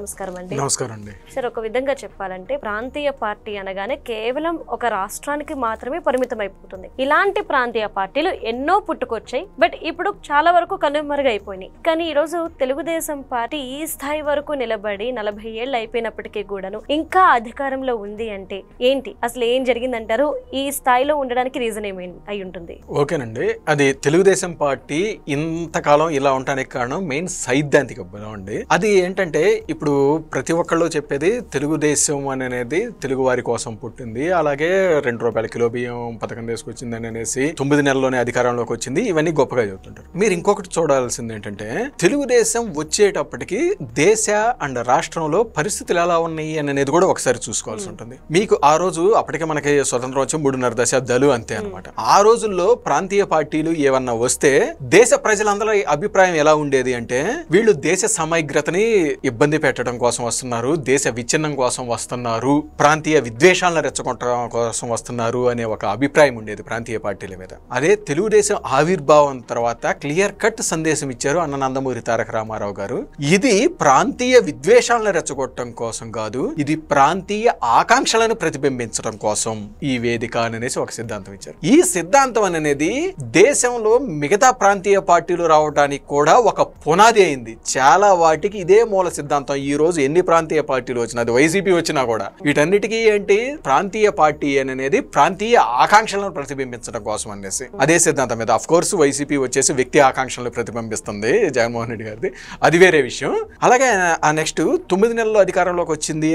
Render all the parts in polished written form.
నమస్కారం అండి. నమస్కారం అండి. సార్, ఒక విధంగా చెప్పాలంటే ప్రాంతీయ పార్టీ అనగానే కేవలం ఒక రాష్ట్రానికి మాత్రమే పరిమితం అయిపోతుంది. ఇలాంటి ప్రాంతీయ పార్టీలు ఎన్నో పుట్టుకొచ్చాయి, బట్ ఇప్పుడు చాలా వరకు కనుమరుగైపోయినాయి. కానీ ఈ రోజు తెలుగుదేశం పార్టీ ఈ స్థాయి వరకు నిలబడి 40 ఏళ్ళు అయిపోయినప్పటికీ కూడాను ఇంకా అధికారంలో ఉంది అంటే ఏంటి, అసలు ఏం జరిగిందంటారు? ఈ స్థాయిలో ఉండడానికి రీజన్ ఏమి అయి ఉంటుంది? ఓకేనండి, అది తెలుగుదేశం పార్టీ ఇంతకాలం ఇలా ఉండడానికి కారణం మెయిన్ సైద్ధాంతిక బలం అండి. అది ఏంటంటే ఇప్పుడు ప్రతి ఒక్కళ్ళు చెప్పేది తెలుగుదేశం అనేది తెలుగు వారి కోసం పుట్టింది, అలాగే ₹2 కిలో బియ్యం పథకం తీసుకొచ్చిందని అనేసి 9 నెలల్లోనే అధికారంలోకి వచ్చింది, ఇవన్నీ గొప్పగా చెబుతుంటారు. మీరు ఇంకొకటి చూడాల్సింది ఏంటంటే తెలుగుదేశం వచ్చేటప్పటికి దేశ అండ్ రాష్ట్రంలో పరిస్థితులు ఎలా ఉన్నాయి అనేది కూడా ఒకసారి చూసుకోవాల్సి ఉంటుంది. మీకు ఆ రోజు అప్పటికే మనకి స్వతంత్రం వచ్చి 3.5 దశాబ్దాలు అంతే అనమాట. ఆ రోజుల్లో ప్రాంతీయ పార్టీలు ఏమన్నా వస్తే దేశ ప్రజలందరి అభిప్రాయం ఎలా ఉండేది అంటే వీళ్ళు దేశ సమగ్రతని ఇబ్బంది పెట్టడం కోసం వస్తున్నారు, దేశ విచ్ఛిన్నం కోసం వస్తున్నారు, ప్రాంతీయ విద్వేషాలను రెచ్చగొట్టడం కోసం వస్తున్నారు అనే ఒక అభిప్రాయం ఉండేది ప్రాంతీయ పార్టీల మీద. అదే తెలుగుదేశం ఆవిర్భావం తర్వాత క్లియర్ కట్ సందేశం ఇచ్చారు అన్న నందమూరి తారక రామారావు గారు. ఇది ప్రాంతీయ విద్వేషాలను రెచ్చగొట్టడం కోసం కాదు, ఇది ప్రాంతీయ ఆకాంక్షలను ప్రతిబింబించడం కోసం ఈ వేదిక అనేసి ఒక సిద్ధాంతం ఇచ్చారు. ఈ సిద్ధాంతం అనేది దేశంలో మిగతా ప్రాంతీయ పార్టీలు రావడానికి కూడా ఒక పునాది అయింది. చాలా వాటికి ఇదే మూల సిద్ధాంతం. ఈ రోజు ఎన్ని ప్రాంతీయ పార్టీలు వచ్చినా, అది వైసీపీ వచ్చినా కూడా వీటన్నిటికీ ఏంటి, ప్రాంతీయ పార్టీ అనేది ప్రాంతీయ ఆకాంక్షలను ప్రతిబింబించడం కోసం అనేసి అదే సిద్ధాంతం మీద. అఫ్ కోర్స్ వైసీపీ వచ్చేసి వ్యక్తి ఆకాంక్షలను ప్రతిబింబిస్తుంది, జగన్మోహన్ రెడ్డి గారిది, అది వేరే విషయం. అలాగే ఆ నెక్స్ట్ 9 నెలల్లో అధికారంలోకి వచ్చింది,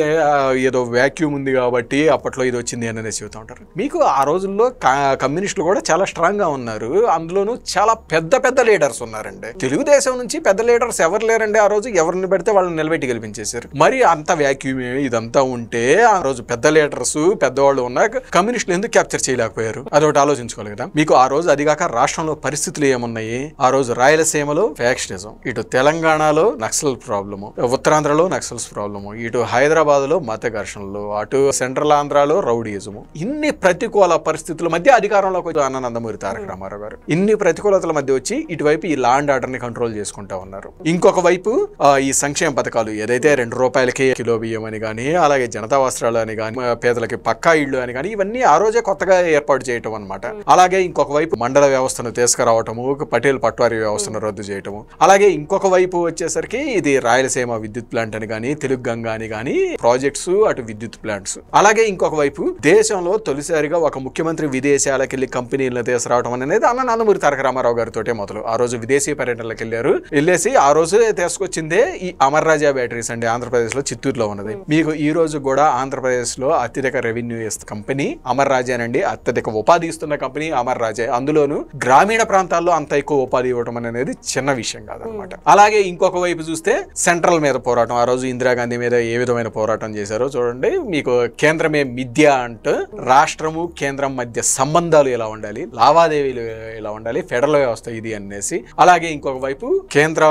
ఏదో వ్యాక్యూమ్ ఉంది కాబట్టి అప్పట్లో ఇది వచ్చింది అనేసి చెబుతూ ఉంటారు. మీకు ఆ రోజుల్లో కమ్యూనిస్టులు కూడా చాలా స్ట్రాంగ్ గా ఉన్నారు, అందులోనూ చాలా పెద్ద పెద్ద లీడర్స్ ఉన్నారండి. తెలుగుదేశం నుంచి పెద్ద లీడర్స్ ఎవరు లేరండి ఆ రోజు, ఎవరిని పెడితే వాళ్ళని నిలబెట్టి గెలిపించేశారు. మరి అంత వ్యాక్యూమే ఇదంతా ఉంటే ఆ రోజు పెద్ద లీడర్స్ పెద్దవాళ్ళు ఉన్నా కమ్యూనిస్టులు ఎందుకు క్యాప్చర్ చేయలేకపోయారు, అదొకటి ఆలోచించుకోవాలి కదా. మీకు ఆ రోజు అదిగాక రాష్ట్రంలో పరిస్థితులు ఏమున్నాయి, ఆ రోజు రాయలసీమలో ఫ్యాక్షనిజం, ఇటు తెలంగాణలో నక్సల్ ప్రాబ్లము, ఉత్తరాంధ్రలో నక్సల్స్ ప్రాబ్లము, ఇటు హైదరాబాద్ లో మత ఘర్షణలు, అటు సెంట్రల్ ఆంధ్రాలో రౌడీయిజము, ఇన్ని ప్రతికూల పరిస్థితుల మధ్య అధికారంలోకి వచ్చి అన్న నందమూరి తారక రామారావు గారు ఇన్ని ప్రతికూలతల మధ్య వచ్చి ఇటువైపు ఈ లా అండ్ ఆర్డర్ ని కంట్రోల్ చేసుకుంటా ఉన్నారు. ఇంకొక వైపు ఈ సంక్షేమ పథకాలు ఏదైతే ₹2 కిలో బియ్యం అని కానీ, అలాగే జనతా వస్త్రాలు అని కానీ, పేదలకి పక్కా ఇళ్ళు అని కానీ, ఇవన్నీ ఆ రోజే కొత్తగా ఏర్పాటు చేయటం అనమాట. అలాగే ఇంకొక వైపు మండల వ్యవస్థను తీసుకురావటము, పటేల్ పట్వారీ వ్యవస్థను రద్దు చేయటము, అలాగే ఇంకొక వైపు వచ్చేసరికి ఇది రాయలసీమ విద్యుత్ ప్లాంట్ అని కానీ, తెలుగు గంగా అని కానీ ప్రాజెక్ట్స్, అటు విద్యుత్ ప్లాంట్స్. అలాగే ఇంకొక వైపు దేశంలో తొలిసారిగా ఒక ముఖ్యమంత్రి విదేశాలకు వెళ్ళి కంపెనీలను తీసుకురావడం అనేది అన్న నందమూరి తారక రామారావు గారితో మొదలు. ఆ రోజు విదేశీ పర్యటనలకు వెళ్ళేసి ఆ రోజు తీసుకొచ్చిందే ఈ అమర్ రాజా బ్యాటరీస్ అండి, ఆంధ్రప్రదేశ్ లో చిత్తూరులో ఉన్నది. మీకు ఈ రోజు కూడా ఆంధ్రప్రదేశ్ లో అత్యధిక రెవెన్యూ కంపెనీ అమర్ రాజా అండి, అత్యధిక ఉపాధి ఇస్తున్న కంపెనీ అమర్ రాజా. అందులోను గ్రామీణ ప్రాంతాల్లో అంత ఎక్కువ ఉపాధి ఇవ్వడం అనేది చిన్న విషయం కాదనమాట. అలాగే ఇంకొక వైపు చూస్తే సెంట్రల్ మీద పోరాటం, ఆ రోజు ఇందిరాగాంధీ మీద ఏ విధమైన పోరాటం చేశారో చూడండి. మీకు కేంద్రమే మిథ్య అంటూ రాష్ట్రము కేంద్రం మధ్య సంబంధాలు ఎలా ఉండాలి, లావాదేవీలు ఎలా ఉండాలి, ఫెడరల్ వ్యవస్థ ఇది అనేసి. అలాగే ఇంకొక వైపు కేంద్ర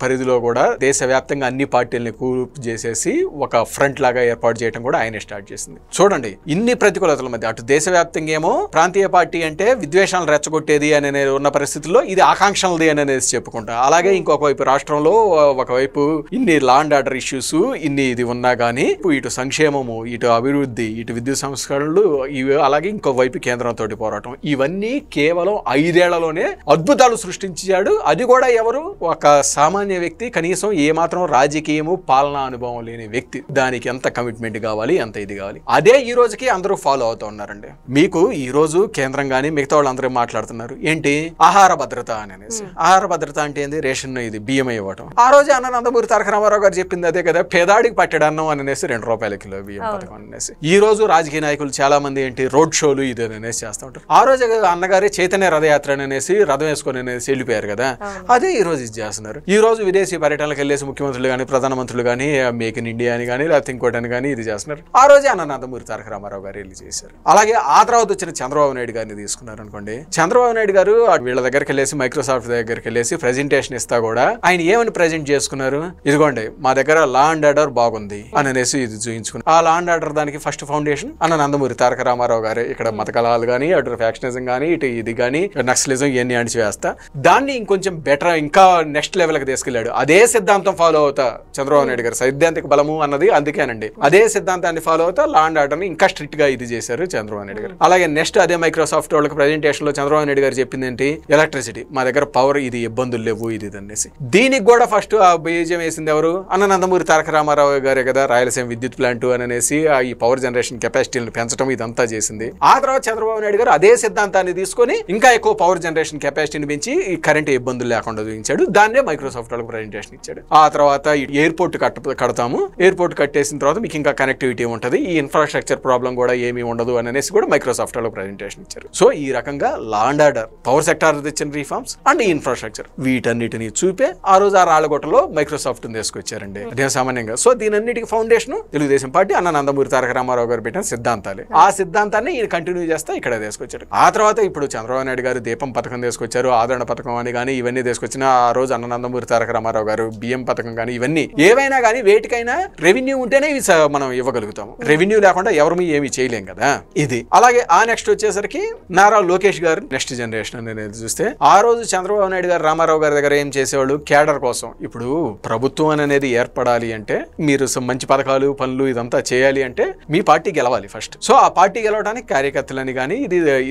పరిధిలో కూడా దేశవ్యాప్తంగా అన్ని పార్టీలని కూప్ చేసేసి ఒక ఫ్రంట్ లాగా ఏర్పాటు చేయడం కూడా ఆయనే స్టార్ట్ చేసింది. చూడండి, ఇన్ని ప్రతికూలతల మధ్య అటు దేశవ్యాప్తంగా ఏమో ప్రాంతీయ పార్టీ అంటే విద్వేషాలను రెచ్చగొట్టేది అనే ఉన్న పరిస్థితుల్లో ఇది ఆకాంక్షలది అని అనేసి చెప్పుకుంటా. అలాగే ఇంకొక వైపు రాష్ట్రంలో ఒకవైపు ఇన్ని లా అండ్ ఆర్డర్ ఇష్యూస్ ఇన్ని ఇది ఉన్నా కానీ ఇటు సంక్షేమము, ఇటు అభివృద్ధి, ఇటు విద్యుత్ సంస్కరణలు, ఇవి అలాగే ఇంకొక వైపు కేంద్రంతో పోరాటం, ఇవన్నీ కేవలం 5 ఏళ్లలోనే అద్భుతాలు సృష్టించాడు. అది కూడా ఎవరు, ఒక సామాన్య వ్యక్తి, కనీసం ఏమాత్రం రాజకీయము పాలనా అనుభవం లేని వ్యక్తి. దానికి ఎంత కమిట్మెంట్ కావాలి, ఎంత ఇది కావాలి, అదే ఈ రోజుకి అందరూ ఫాలో అవుతూ ఉన్నారండి. మీకు ఈ రోజు కేంద్రం కానీ మిగతా వాళ్ళందరూ మాట్లాడుతున్నారు ఏంటి, ఆహార భద్రత అని అనేసి. ఆహార భద్రత అంటే ఏంది, రేషన్ ఇది బియ్యం ఇవ్వటం. ఆ రోజు అన్న నందమూరి తారక రామారావు గారు చెప్పింది అదే కదా, పేదాడికి పట్టెడన్నం అని అనేసి ₹2 కిలో బియ్యం పథకం అనేసి. ఈ రోజు రాజకీయ నాయకులు చాలా మంది ఏంటి రోడ్ షోలు ఇది అనేసి చేస్తూ ఉంటారు. ఆ రోజు అన్నగారి చైతన్య రథయాత్ర అనేసి రథం వేసుకొని అనేసి వెళ్ళిపోయారు కదా, అదే ఈ రోజు ఇది చేస్తున్నారు. ఈ రోజు విదేశీ పర్యటనలకు వెళ్ళేసి ముఖ్యమంత్రులు కానీ ప్రధానమంత్రులు కానీ మేక్ ఇన్ ఇండియా అని కానీ లేకపోతే ఇంకోటని కానీ ఇది చేస్తున్నారు. ఆ రోజే అన్న నందమూరి తారక రామారావు గారు వెళ్ళి చేశారు. అలాగే ఆ తర్వాత వచ్చిన చంద్రబాబు నాయుడు గారిని తీసుకున్నారు అనుకోండి. చంద్రబాబు నాయుడు గారు వీళ్ళ దగ్గరికి వెళ్ళేసి మైక్రోసాఫ్ట్ దగ్గరికి వెళ్ళేసి ప్రెజెంటేషన్ ఇస్తా కూడా ఆయన ఏమని ప్రెజెంట్ చేసుకున్నారు, ఇదిగోండి మా దగ్గర లా అండ్ ఆర్డర్ బాగుంది అని అనేసి ఇది చూయించుకున్నారు. ఆ లా అండ్ ఆర్డర్ దానికి ఫస్ట్ ఫౌండేషన్ అన్న నందమూరి తారక రామారావు గారు. ఇక్కడ మత కళాలు కానీ, అటు ఫ్యాక్షనిజం కానీ, ఇటు ఇది కానీ, నక్సలిజం ఇవన్నీ అణిచివేస్తా దాన్ని ఇంకొంచెం బెటర్ ఇంకా నెక్స్ట్ లెవెల్కి తీసుకెళ్లాడు. అదే సిద్ధాంతం ఫాలో అవుతా చంద్రబాబు నాయుడు గారు సైద్ధాంతిక బలము అన్నది అందుకేనండి. అదే సిద్ధాంతాన్ని ఫాలో అవుతా లా అండ్ ఆర్డర్ ని ఇంకా స్ట్రిక్ట్ గా ఇది చేశారు చంద్రబాబు నాయుడు గారు. అలాగే నెక్స్ట్ అదే మైక్రోసాఫ్ట్ వాళ్ళకి ప్రెజెంటేషన్ లో చంద్రబాబు నాయుడు గారు చెప్పింది ఏంటి, ఎలక్ట్రిసిటీ మా దగ్గర పవర్ ఇది ఇబ్బందులు లేవు ఇది అనేసి. దీనికి కూడా ఫస్ట్ ఆ బీజం వేసింది ఎవరు, నందమూరి తారక రామారావు గారే కదా, రాయలసీమ విద్యుత్ ప్లాంట్ అనేసి ఈ పవర్ జనరేషన్ కెపాసిటీని పెంచడం ఇదంతా చేసింది. ఆ తర్వాత చంద్రబాబు నాయుడు గారు అదే సిద్ధాంతాన్ని తీసుకొని ఇంకా ఎక్కువ పవర్ జనరేషన్ కెపాసిటీని పెంచి ఈ కరెంట్ ఇబ్బందులు లేకుండా చూపించాడు. దాన్నే మైక్రోసాఫ్ట్ వాళ్ళకి ప్రెజెంటేషన్ ఇచ్చాడు. ఆ తర్వాత ఎయిర్పోర్ట్ కడతాము, ఎయిర్పోర్ట్ కట్టేసిన తర్వాత మీకు ఇంకా కనెక్టివిటీ ఉంటుంది, ఈ ఇన్ఫ్రాస్ట్రక్చర్ ప్రాబ్లం కూడా ఏమీ ఉండదు అనేసి కూడా మైక్రోసాఫ్ట్ వాళ్ళకి ప్రెజెంటేషన్ ఇచ్చారు. సో ఈ రకంగా law and order, power sector తెచ్చిన రిఫార్మ్స్ అండ్ ఈ ఇన్ఫ్రాస్ట్రక్చర్ వీటన్నిటిని చూపే ఆ రోజు ఆ రాళ్ళగొట్టలో మైక్రోసాఫ్ట్ తీసుకొచ్చారండి. అదే సామాన్యంగా. సో దీనన్నిటికి ఫౌండేషన్ తెలుగుదేశం పార్టీ నందమూరి తారక రామారావు గారు పెట్టిన సిద్ధాంతాలే. ఆ సిద్ధాంతాన్ని ఈయన కంటిన్యూ చేస్తా ఇక్కడ తీసుకొచ్చారు. ఆ తర్వాత ఇప్పుడు చంద్రబాబు నాయుడు గారు దీపం పథకం తీసుకొచ్చారు, ఆదరణ పథకం అని కానీ ఇవన్నీ తీసుకొచ్చిన ఆ రోజు నందమూరి తారక రామారావు గారు బియ్యం పథకం కానీ ఇవన్నీ ఏవైనా కానీ వేటికైనా రెవెన్యూ ఉంటేనే ఇవి మనం ఇవ్వగలుగుతాము. రెవెన్యూ లేకుండా ఎవరు ఏమి చేయలేం కదా ఇది. అలాగే ఆ నెక్స్ట్ వచ్చేసరికి నారా లోకేష్ గారు నెక్స్ట్ జనరేషన్ అనేది చూస్తే ఆ రోజు చంద్రబాబు నాయుడు గారు రామారావు గారి దగ్గర ఏం చేసేవాళ్ళు, క్యాడర్ కోసం. ఇప్పుడు ప్రభుత్వం అనేది ఏర్పడాలి అంటే మీరు మంచి పథకాలు పనులు ఇదంతా చేయాలి అంటే మీ పార్టీ గెలవాలి ఫస్ట్. సో ఆ పార్టీ గెలవడానికి కార్యకర్తలని కానీ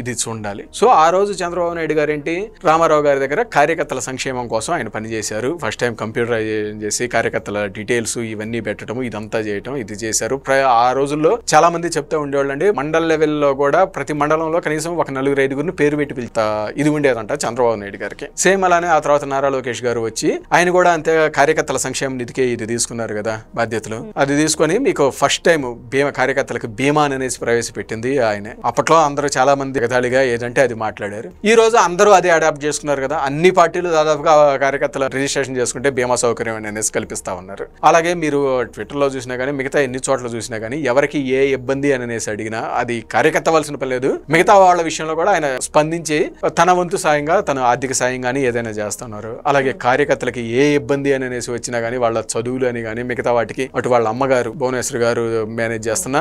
ఇది చూడాలి. సో ఆ రోజు చంద్రబాబు నాయుడు గారు ఏంటి, రామారావు గారి దగ్గర కార్యకర్తల సంక్షేమం కోసం ఆయన పనిచేశారు. ఫస్ట్ టైం కంప్యూటరైజేషన్ చేసి కార్యకర్తల డీటెయిల్స్ ఇవన్నీ పెట్టడం ఇదంతా చేయటం ఇది చేశారు. ఆ రోజుల్లో చాలా మంది చెప్తూ ఉండేవాళ్ళు అండి, మండల లెవెల్లో కూడా ప్రతి మండలంలో కనీసం ఒక 4-5 పేరు పెట్టి పిలుతా ఇది ఉండేదంట చంద్రబాబు నాయుడు గారికి. సేమ్ అలానే ఆ తర్వాత నారా లోకేష్ గారు వచ్చి ఆయన కూడా అంతే కార్యకర్తల సంక్షేమ నిధికే ఇది తీసుకున్నారు కదా బాధ్యతలు. అది తీసుకొని మీకు ఫస్ట్ టైం కార్యకర్తలకు బీమా అనేసి ప్రవేశపెట్టింది ఆయనే. అప్పట్లో అందరూ చాలా మంది గతాళిగా ఏదంటే అది మాట్లాడారు. ఈ రోజు అందరూ అదే అడాప్ట్ చేసుకున్నారు కదా. అన్ని పార్టీలు దాదాపుగా కార్యకర్తల రిజిస్ట్రేషన్ చేసుకుంటే బీమా సౌకర్యం అనేసి కల్పిస్తా ఉన్నారు. అలాగే మీరు ట్విట్టర్ లో చూసినా కానీ మిగతా ఎన్ని చోట్ల చూసినా కానీ ఎవరికి ఏ ఇబ్బంది అనేసి అడిగినా అది కార్యకర్త వలసిన పని లేదు. మిగతా వాళ్ళ విషయంలో కూడా ఆయన స్పందించి తన వంతు సాయంగా తన ఆర్థిక సాయం కానీ ఏదైనా చేస్తున్నారు. అలాగే కార్యకర్తలకి ఏ ఇబ్బంది అనేసి వచ్చినా కానీ వాళ్ళ చదువులు అని కానీ మిగతా వాటికి అటు వాళ్ళ అమ్మగారు భువనేశ్వరి గారు మేనేజ్ చేస్తున్న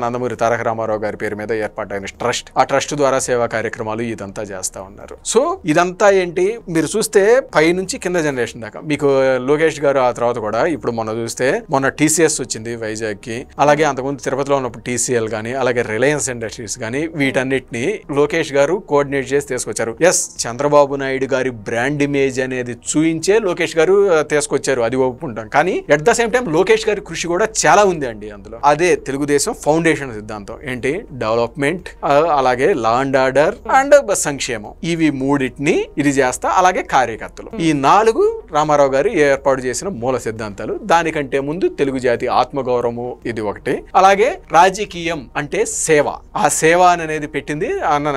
నందమూరి తారక రామారావు గారి పేరు మీద ఏర్పాటైన ట్రస్ట్, ఆ ట్రస్ట్ ద్వారా సేవా కార్యక్రమాలు ఇదంతా చేస్తా ఉన్నారు. సో ఇదంతా ఏంటి మీరు చూస్తే పై నుంచి కింద జనరేషన్ దాకా మీకు లోకేష్ గారు ఆ తర్వాత కూడా ఇప్పుడు మొన్న TCS వచ్చింది వైజాగ్ కి. అలాగే అంతకుముందు తిరుపతిలో ఉన్నప్పుడు TCL గానీ అలాగే రిలయన్స్ ఇండస్ట్రీస్ గానీ వీటన్నిటిని లోకేష్ గారు కోఆర్డినేట్ చేసి తీసుకొచ్చారు. ఎస్ చంద్రబాబు నాయుడు గారి బ్రాండ్ ఇమేజ్ అనేది చూయించే లోకేష్ గారు తీసుకొచ్చారు, అది ఒప్పుకుంటాం. కానీ at the same time Lokesh గారి కృషి కూడా చాలా ఉంది అండి అందులో. అదే తెలుగుదేశం ఫౌండేషన్ సిద్ధాంతం ఏంటి, డెవలప్మెంట్ అలాగే లా అండ్ ఆర్డర్ అండ్ సంక్షేమం ఇవి మూడింటిని ఇది చేస్తా. అలాగే కార్యకర్తలు ఈ 4 రామారావు గారు ఏర్పాటు చేసిన మూల సిద్ధాంతాలు. దానికంటే ముందు తెలుగు జాతి ఆత్మగౌరవము ఇది ఒకటి. అలాగే రాజకీయం అంటే సేవ, ఆ సేవ అనేది పెట్టింది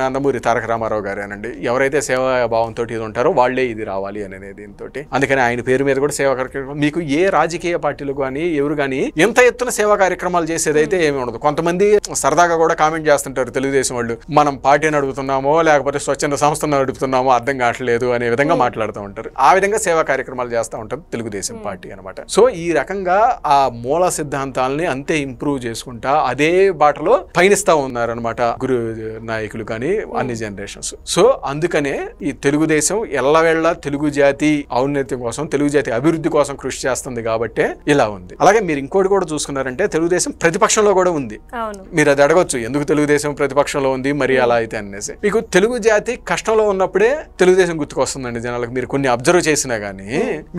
నందమూరి తారక రామారావు గారేనండి. ఎవరైతే సేవా భావంతో ఇది ఉంటారో వాళ్లే ఇది రావాలి అనేది దీంతో. అందుకని ఆయన పేరు మీద కూడా సేవా కార్యక్రమం. మీకు ఏ రాజకీయ పార్టీలు కానీ ఎవరు కానీ ఎంత ఎత్తున సేవా కార్యక్రమాలు చేసేదైతే ఏమి ఉండదు. కొంతమంది సరదాగా కూడా కామెంట్ చేస్తుంటారు తెలుగుదేశం వాళ్ళు, మనం పార్టీ నడుపుతున్నామో లేకపోతే స్వచ్ఛంద సంస్థను నడుపుతున్నామో అర్థం కావట్లేదు అనే విధంగా మాట్లాడుతూ ఉంటారు. ఆ విధంగా సేవా కార్యక్రమాలు చేస్తూ ఉంటారు తెలుగుదేశం పార్టీ అనమాట. సో ఈ రకంగా ఆ మూల సిద్ధాంతాలని అంతే ఇంప్రూవ్ చేసుకుంటా అదే బాటలో పయనిస్తా ఉన్నారనమాట గురు నాయకులు కానీ అన్ని జనరేషన్స్. సో అందుకనే ఈ తెలుగుదేశం ఎల్లవేళ తెలుగు జాతి ఔన్నత్యం కోసం తెలుగు జాతి అభివృద్ధి కోసం కృషి చేస్తుంది కాబట్టే ఇలా ఉంది. అలాగే మీరు ఇంకోటి కూడా చూసుకున్నారంటే తెలుగుదేశం ప్రతిపక్షంలో కూడా ఉంది. మీరు అది అడగొచ్చు ఎందుకు తెలుగుదేశం ప్రతిపక్షంలో ఉంది మరి అలా అయితే అనేసి. మీకు తెలుగు జాతి కష్టంలో ఉన్నప్పుడే తెలుగుదేశం గుర్తుకొస్తుందండి జనాలకు. మీరు కొన్ని అబ్జర్వ్ చేసినా గానీ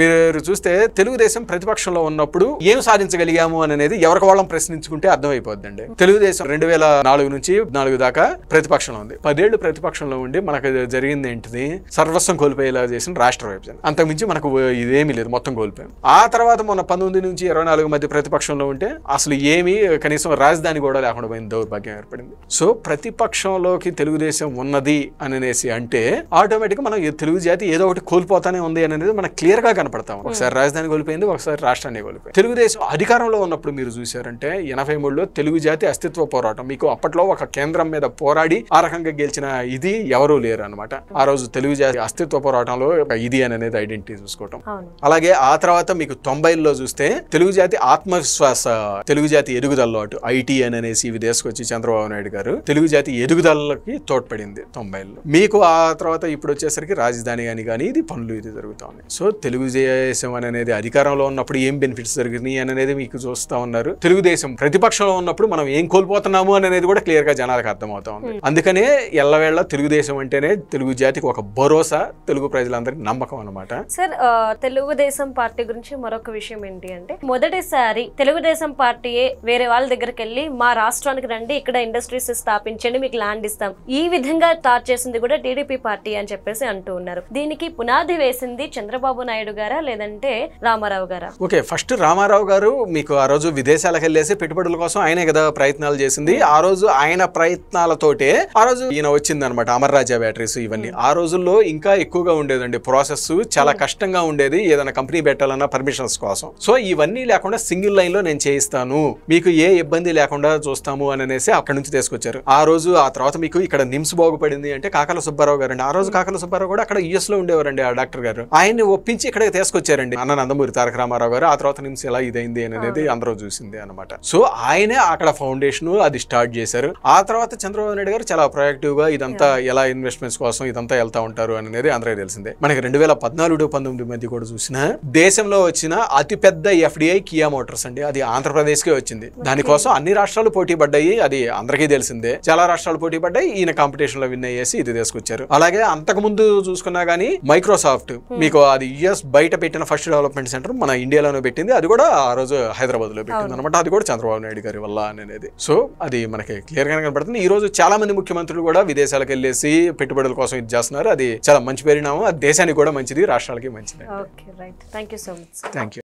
మీరు చూస్తే తెలుగుదేశం ప్రతిపక్షంలో ఉన్నప్పుడు ఏం సాధించగలిగాము అనేది ఎవరికి వాళ్ళం ప్రశ్నించుకుంటే అర్థమైపోద్దండి. తెలుగుదేశం 2004 నుంచి 4 దాకా ప్రతిపక్షంలో ఉంది. 10 ఏళ్లు ప్రతిపక్షంలో ఉండి మనకు జరిగింది ఏంటిది, సర్వస్వం కోల్పోయేలా చేసిన రాష్ట్ర విభజన. అంతకుమించి మనకు ఇదేమీ లేదు, మొత్తం కోల్పోయాం. ఆ తర్వాత మొన్న 19 నుంచి 24 మధ్య ప్రతిపక్షంలో ఉంటే అసలు ఏమీ కనీసం రాజధాని కూడా లేకుండా పోయిన దౌర్భాగ్యం ఏర్పడింది. సో ప్రతిపక్షంలోకి తెలుగుదేశం ఉన్నది అనేసి అంటే ఆటోమేటిక్ మనం తెలుగు జాతి ఏదో ఒకటి కోల్పోతానే ఉంది అనేది మనకు క్లియర్ గా కనపడతాం. ఒకసారి రాజధాని కోల్పోయింది, ఒకసారి రాష్ట్రాన్ని కోల్పోయింది. తెలుగుదేశం అధికారంలో ఉన్నప్పుడు మీరు చూసారంటే 83లో తెలుగు జాతి అస్తిత్వ పోరాటం. మీకు అప్పట్లో ఒక కేంద్రం మీద పోరాడి ఆ రకంగా గెలిచిన ఇది ఎవరూ లేరు అనమాట. ఆ రోజు తెలుగు జాతి అస్తిత్వ పోరాటంలో ఇది అనేది ఐడెంటిటీ చూసుకోవటం. అలాగే ఆ తర్వాత మీకు 90లో చూస్తే తెలుగు జాతి ఆత్మవిశ్వాస, తెలుగు జాతి ఎదుగుదలలో అటు ఐటీ అనేసి ఇవి తీసుకొచ్చి చంద్రబాబు నాయుడు గారు తెలుగు జాతి ఎదుగుదలకి తోడ్పడింది 90లో. మీకు ఆ తర్వాత ఇప్పుడు వచ్చేసరికి రాజధాని అని కానీ ఇది పనులు ఇది జరుగుతా ఉన్నాయి. సో తెలుగు దేశం అనేది అధికారంలో అధికారంలో ఉన్నప్పుడు ఏం బెనిఫిట్స్ జరిగినాయి అనేది మీకు చూస్తా ఉన్నారు. తెలుగుదేశం ప్రతిపక్షంలో ఉన్నప్పుడు మనం ఏం కోల్పోతున్నాము అనేది కూడా క్లియర్ గా జనాలకు అర్థమవుతా ఉంది. అందుకనే ఎల్లవేళ తెలుగుదేశం అంటేనే తెలుగు జాతికి ఒక భరోసా, తెలుగు ప్రజలందరికీ నమ్మకం అన్నమాట. సార్, తెలుగుదేశం పార్టీ గురించి మరొక విషయం ఏంటి అంటే, మొదటిసారి తెలుగుదేశం పార్టీయే వేరే వాళ్ళ దగ్గరికి వెళ్ళి మా రాష్ట్రానికి రండి, ఇక్కడ ఇండస్ట్రీస్ స్థాపించండి, మీకు ల్యాండ్ ఇస్తాం, ఈ విధంగా స్టార్ట్ చేసింది కూడా టీడీపీ పార్టీ అని చెప్పేసి అంటూ ఉన్నారు. దీనికి పునాది వేసింది చంద్రబాబు నాయుడు గారా లేదంటే రామారావు గారా? ఓకే, ఫస్ట్ రామారావు గారు మీకు ఆ రోజు విదేశాలకు వెళ్ళేసి పెట్టుబడుల కోసం ఆయనే కదా ప్రయత్నాలు చేసింది. ఆ రోజు ఆయన ప్రయత్నాలతోటే ఆ రోజు ఈయన వచ్చింది అనమాట, అమర్ రాజా బ్యాటరీస్. ఇవన్నీ ఆ రోజుల్లో ఇంకా ఎక్కువగా ఉండేదండి, ప్రాసెస్ చాలా కష్టంగా ఉండేది ఏదైనా కంపెనీ పెట్టాలన్నా పర్మిషన్స్ కోసం. సో ఇవన్నీ లేకుండా సింగిల్ లైన్ లో నేను చేయిస్తాను, మీకు ఏ ఇబ్బంది లేకుండా చూస్తాము అని అనేసి అక్కడ నుంచి తీసుకొచ్చారు. ఆ రోజు ఆ తర్వాత మీకు ఇక్కడ నిమ్స్ బాగుపడింది అంటే కాకల సుబ్బారావు గారు అండి. ఆ రోజు కాకల సుబ్బారావు కూడా అక్కడ యుఎస్ లో ఉండేవారండి, ఆ డాక్టర్ గారు. ఆయన్ని ఒప్పించి ఇక్కడ తీసుకొచ్చారండి అన్న నందమూరి తారక రామారావు గారు. ఆ తర్వాత నిమ్స్ ఎలా ఇదైంది అనేది అందరూ చూసింది అనమాట. సో ఆయనే అక్కడ ఫౌండేషన్ అది స్టార్ట్ చేశారు. ఆ తర్వాత చంద్రబాబు నాయుడు గారు చాలా ప్రొయాక్టివ్ గా ఇదంతా ఎలా ఇన్వెస్ట్మెంట్స్ కోసం ఇదంతా వెళ్తా ఉంటారు అనేది అందరికీ తెలిసిందే. మనకి 2014-19 మధ్య కూడా చూసిన దేశంలో వచ్చిన అతిపెద్ద ఎఫ్డిఐ కియా మోటార్స్ అండి. అది ఆంధ్రప్రదేశ్ కే వచ్చింది. దానికోసం అన్ని రాష్ట్రాలు పోటీ పడ్డాయి, అది అందరికీ తెలిసిందే. చాలా రాష్ట్రాలు పోటీ పడ్డాయి, ఈయన కాంపిటీషన్ లో విన్ అయ్యేసి ఇది తీసుకొచ్చారు. అలాగే అంతకు ముందు చూసుకున్నా గానీ మైక్రోసాఫ్ట్ మీకు అది యుఎస్ బయట పెట్టిన ఫస్ట్ డెవలప్మెంట్ సెంటర్ మన ఇండియాలోనే పెట్టింది. అది కూడా ఆ రోజు హైదరాబాద్ లో పెట్టింది అనమాట. అది కూడా చంద్రబాబు నాయుడు గారి వల్ల అనేది. సో అది మనకి క్లియర్ గా కనబడుతుంది. ఈ రోజు చాలా మంది ముఖ్యమంత్రులు కూడా విదేశాలకు వెళ్ళేసి పెట్టుబడుల కోసం ఇది చేస్తున్నారు. అది చాలా మంచి పరిణామం, అది దేశానికి కూడా మంచిది, రాష్ట్రాలకి మంచిది. Okay, right. Thank you so much. Thank you.